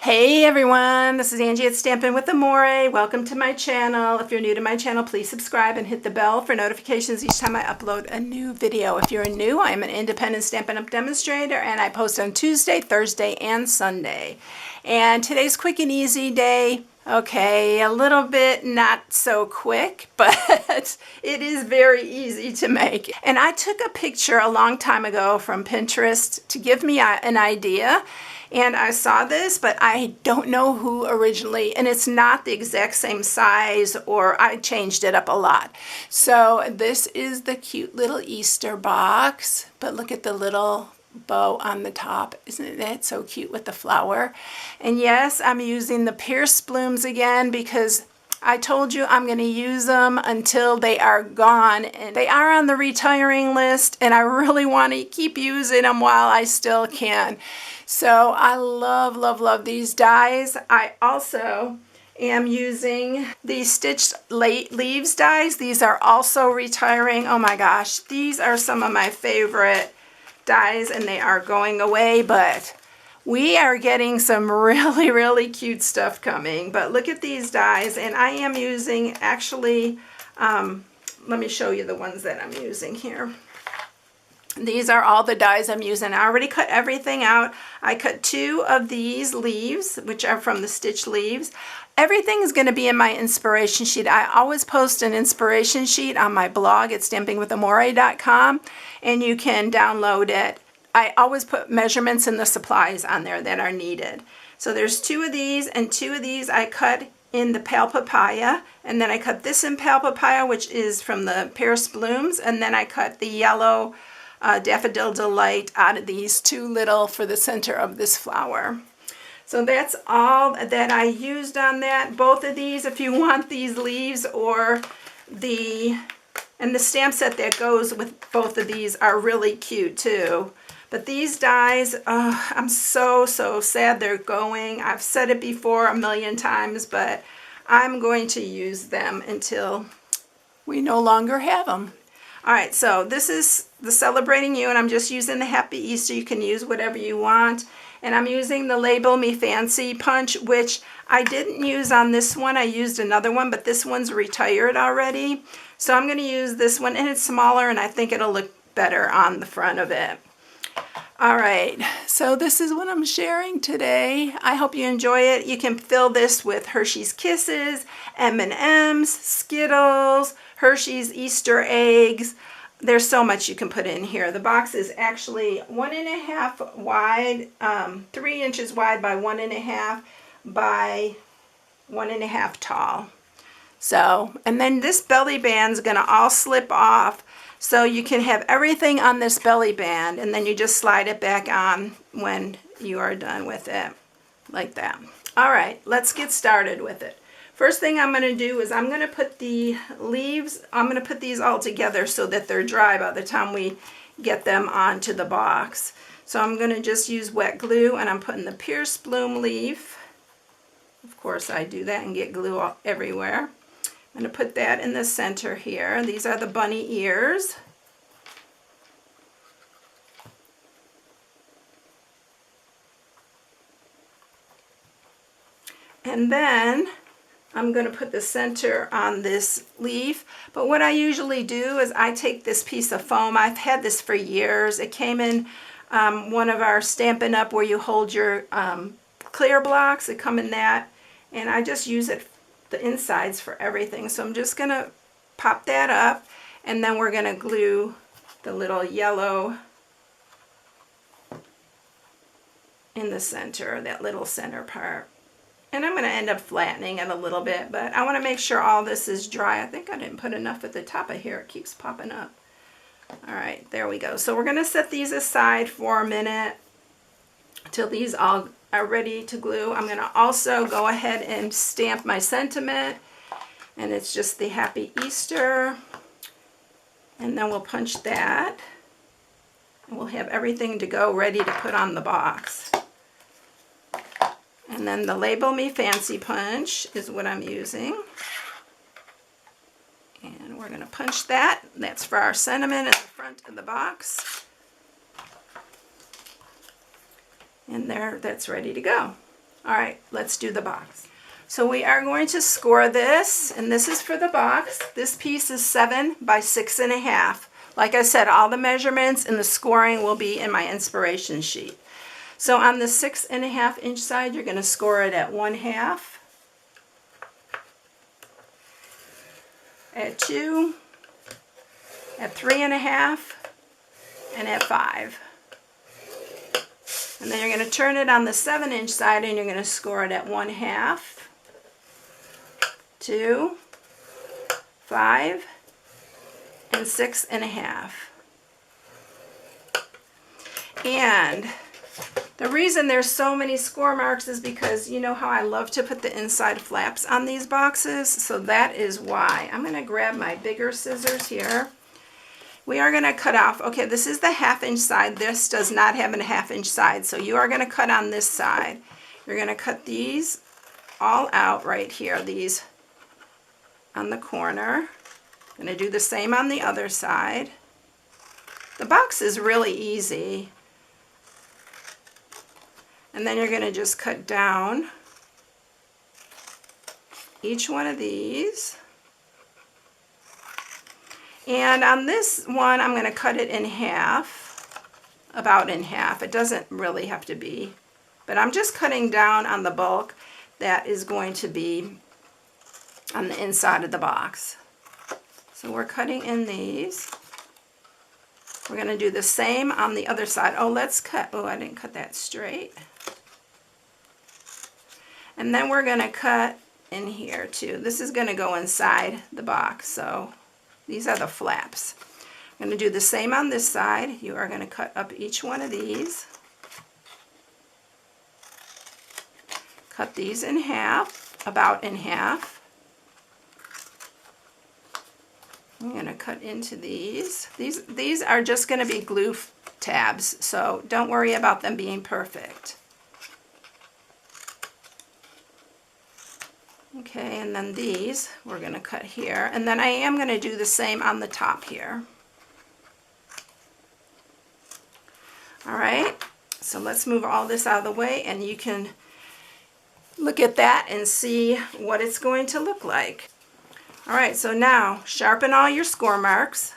Hey everyone, this is Angie at StampingWithAmore. Welcome to my channel. If you're new to my channel, please subscribe and hit the bell for notifications each time I upload a new video. If you're new, I'm an independent Stampin' Up! Demonstrator and I post on Tuesday, Thursday, and Sunday. And today's quick and easy day. Okay, a little bit not so quick, but it is very easy to make. And I took a picture a long time ago from Pinterest to give me an idea. And I saw this, but I don't know who originally, and it's not the exact same size, or I changed it up a lot. So this is the cute little Easter box, but look at the little bow on the top. Isn't that so cute with the flower? And yes, I'm using the Pyjas blooms again because I told you I'm going to use them until they are gone, and they are on the retiring list, and I really want to keep using them while I still can. So I love these dies. I also am using these stitched leaves dies. These are also retiring. Oh my gosh, these are some of my favorite dies, and they are going away, but we are getting some really cute stuff coming. But look at these dies, and I am using, actually, let me show you the ones that I'm using here. These are all the dies I'm using. I already cut everything out. I cut 2 of these leaves, which are from the stitch leaves. Everything is going to be in my inspiration sheet. I always post an inspiration sheet on my blog at StampingWithAmore.com, and you can download it. I always put measurements and the supplies on there that are needed. So there's 2 of these, and 2 of these I cut in the pale papaya, and then I cut this in pale papaya, which is from the Pyjas blooms, and then I cut the yellow Daffodil Delight out of these 2 little for the center of this flower. So that's all that I used on that. Both of these, if you want these leaves or the stamp set that goes with both of these are really cute too. But these dies, I'm so sad they're going. I've said it before a million times, but I'm going to use them until we no longer have them. All right, so this is the Celebrating You, and I'm just using the Happy Easter. You can use whatever you want. And I'm using the Label Me Fancy punch, which I didn't use on this one. I used another one, but this one's retired already. So I'm going to use this one, and it's smaller, and I think it'll look better on the front of it. All right, so this is what I'm sharing today. I hope you enjoy it. You can fill this with Hershey's Kisses, M&M's, Skittles, Hershey's Easter eggs. There's so much you can put in here. The box is actually 1.5 wide, 3 inches wide by 1.5 by 1.5 tall. So, and then this belly band's gonna all slip off. So you can have everything on this belly band, and then you just slide it back on when you are done with it, like that. All right, let's get started with it. First thing I'm going to do is I'm going to put the leaves, I'm going to put these all together so that they're dry by the time we get them onto the box. So I'm going to just use wet glue, and I'm putting the Pyjas bloom leaf. Of course I do that and get glue all everywhere. I'm going to put that in the center here. These are the bunny ears. And then I'm going to put the center on this leaf. But what I usually do is I take this piece of foam. I've had this for years. It came in one of our Stampin' Up! Where you hold your clear blocks. It come in that. And I just use it, the insides, for everything. So I'm just going to pop that up, and then we're going to glue the little yellow in the center, that little center part. And I'm going to end up flattening it a little bit, but I want to make sure all this is dry. I think I didn't put enough at the top of here. It keeps popping up. All right, there we go. So we're going to set these aside for a minute until these all are ready to glue. I'm going to also go ahead and stamp my sentiment, and it's just the Happy Easter. And then we'll punch that, and we'll have everything to go ready to put on the box. And then the Label Me Fancy punch is what I'm using. And we're going to punch that. That's for our sentiment at the front of the box. And there, that's ready to go. All right, let's do the box. So we are going to score this, and this is for the box. This piece is 7 by 6.5. Like I said, all the measurements and the scoring will be in my inspiration sheet. So on the 6.5 inch side, you're going to score it at 1/2, at 2, at 3.5, and at 5. And then you're going to turn it on the 7 inch side and you're going to score it at 1/2, 2, 5, and 6.5. And the reason there's so many score marks is because you know how I love to put the inside flaps on these boxes? So that is why. I'm going to grab my bigger scissors here. We are going to cut off, okay, this is the 1/2 inch side. This does not have a 1/2 inch side. So you are going to cut on this side. You're going to cut these all out right here, these on the corner. I'm going to do the same on the other side. The box is really easy. And then you're going to just cut down each one of these. And on this one, I'm going to cut it in half, about in half. It doesn't really have to be, but I'm just cutting down on the bulk that is going to be on the inside of the box. So we're cutting in these. We're going to do the same on the other side. Oh, let's cut, oh, I didn't cut that straight. And then we're going to cut in here too. This is going to go inside the box, so these are the flaps. I'm going to do the same on this side. You are going to cut up each one of these. Cut these in half, about in half. I'm going to cut into these. These are just going to be glue tabs, so don't worry about them being perfect. Okay, and then these we're going to cut here, and then I am going to do the same on the top here. All right, so let's move all this out of the way, and you can look at that and see what it's going to look like. All right, so now sharpen all your score marks.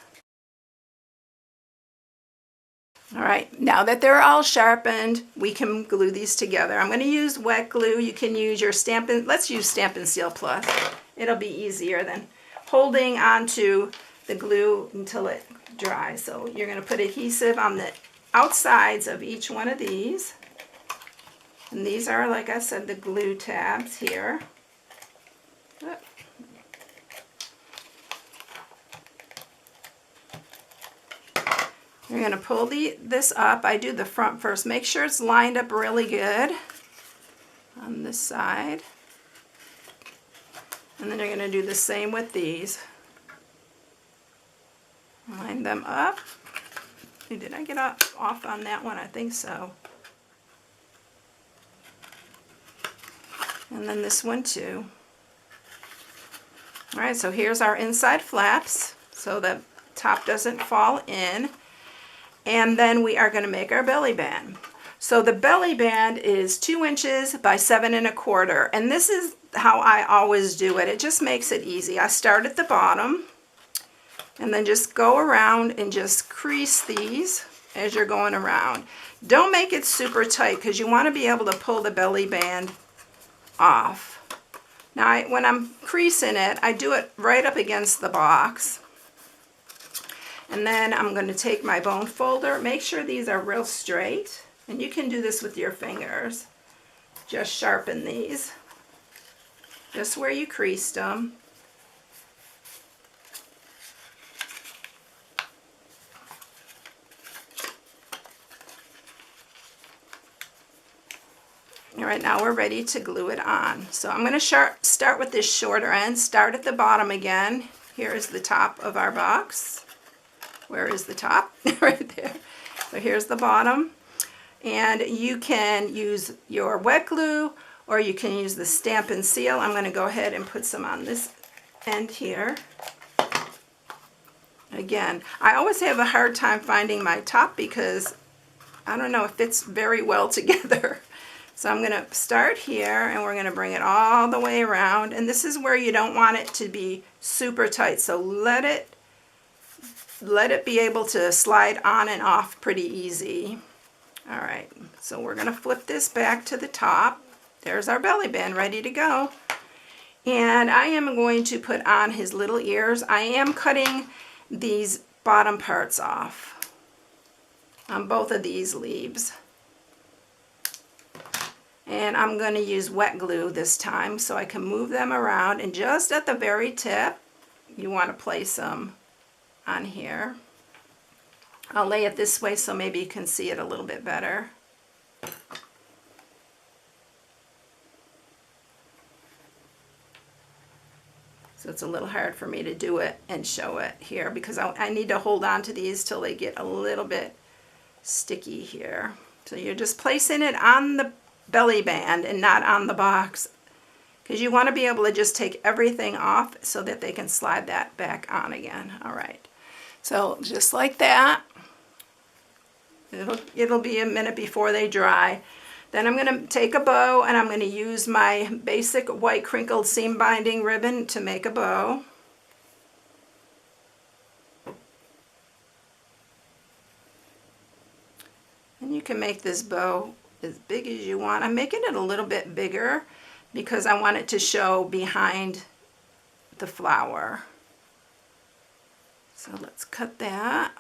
All right, now that they're all sharpened, we can glue these together. I'm going to use wet glue. You can use your Stampin', let's use Stampin' Seal Plus. It'll be easier than holding onto the glue until it dries. So you're going to put adhesive on the outsides of each one of these. And these are, like I said, the glue tabs here. You're going to pull this up. I do the front first. Make sure it's lined up really good on this side. And then you're going to do the same with these. Line them up. Did I get off on that one? I think so. And then this one too. All right, so here's our inside flaps so the top doesn't fall in. And then we are going to make our belly band. So the belly band is 2 inches by 7 1/4. And this is how I always do it. It just makes it easy. I start at the bottom and then just go around and just crease these as you're going around. Don't make it super tight because you want to be able to pull the belly band off. Now when I'm creasing it, I do it right up against the box. And then I'm going to take my bone folder. Make sure these are real straight. And you can do this with your fingers. Just sharpen these. Just where you creased them. All right, now we're ready to glue it on. So I'm going to start with this shorter end. Start at the bottom again. Here is the top of our box. Where is the top? Right there. So here's the bottom. And you can use your wet glue or you can use the Stampin' Seal. I'm going to go ahead and put some on this end here. Again, I always have a hard time finding my top because I don't know, it fits very well together. So I'm going to start here, and we're going to bring it all the way around. And this is where you don't want it to be super tight. So let it be able to slide on and off pretty easy. All right, so we're going to flip this back to the top. There's our belly band ready to go. And I am going to put on his little ears. I am cutting these bottom parts off on both of these leaves. And I'm going to use wet glue this time so I can move them around. And just at the very tip, you want to place them on here. I'll lay it this way so maybe you can see it a little bit better. So it's a little hard for me to do it and show it here because I need to hold on to these till they get a little bit sticky here. So you're just placing it on the belly band and not on the box, because you want to be able to just take everything off so that they can slide that back on again. All right, so just like that. It'll be a minute before they dry. Then I'm going to take a bow, and I'm going to use my basic white crinkled seam binding ribbon to make a bow. And you can make this bow as big as you want. I'm making it a little bit bigger because I want it to show behind the flower. So let's cut that.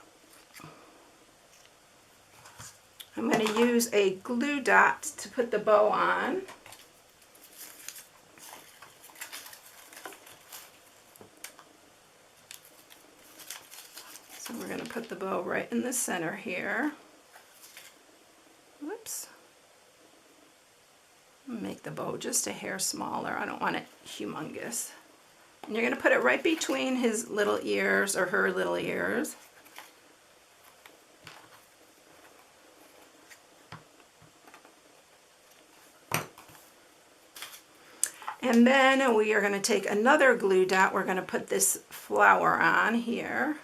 I'm going to use a glue dot to put the bow on. So we're going to put the bow right in the center here. Whoops. Make the bow just a hair smaller. I don't want it humongous. And you're going to put it right between his little ears, or her little ears. And then we are going to take another glue dot. We're going to put this flower on here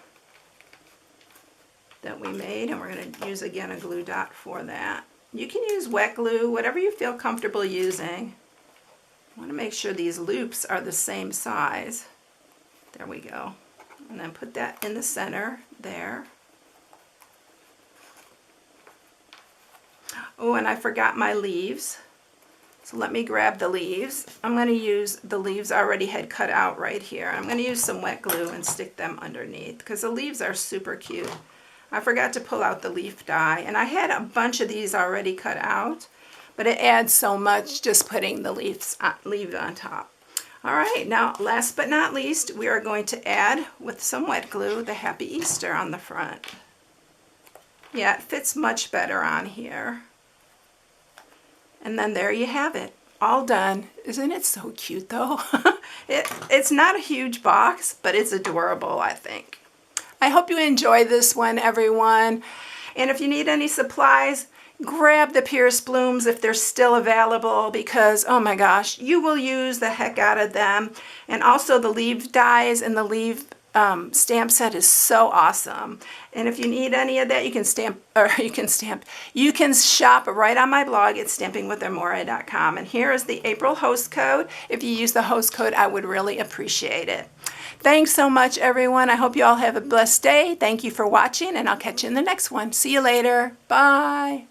that we made, and we're going to use again a glue dot for that. You can use wet glue, whatever you feel comfortable using. I want to make sure these loops are the same size. There we go. And then put that in the center there. Oh, and I forgot my leaves. So let me grab the leaves. I'm going to use the leaves I already had cut out right here. I'm going to use some wet glue and stick them underneath because the leaves are super cute. I forgot to pull out the leaf die, and I had a bunch of these already cut out, but it adds so much just putting the leaves on top. All right, now last but not least, we are going to add with some wet glue the Happy Easter on the front. Yeah, it fits much better on here. And then there you have it, all done. Isn't it so cute though? It's not a huge box, but it's adorable, I think. I hope you enjoy this one, everyone. And if you need any supplies, grab the Pierce blooms if they're still available, because, oh my gosh, you will use the heck out of them. And also the leaf dies and the leaf stamp set is so awesome. And if you need any of that, you can shop right on my blog at StampingWithAmore.com. And here is the April host code. If you use the host code, I would really appreciate it. Thanks so much, everyone. I hope you all have a blessed day. Thank you for watching, and I'll catch you in the next one. See you later. Bye.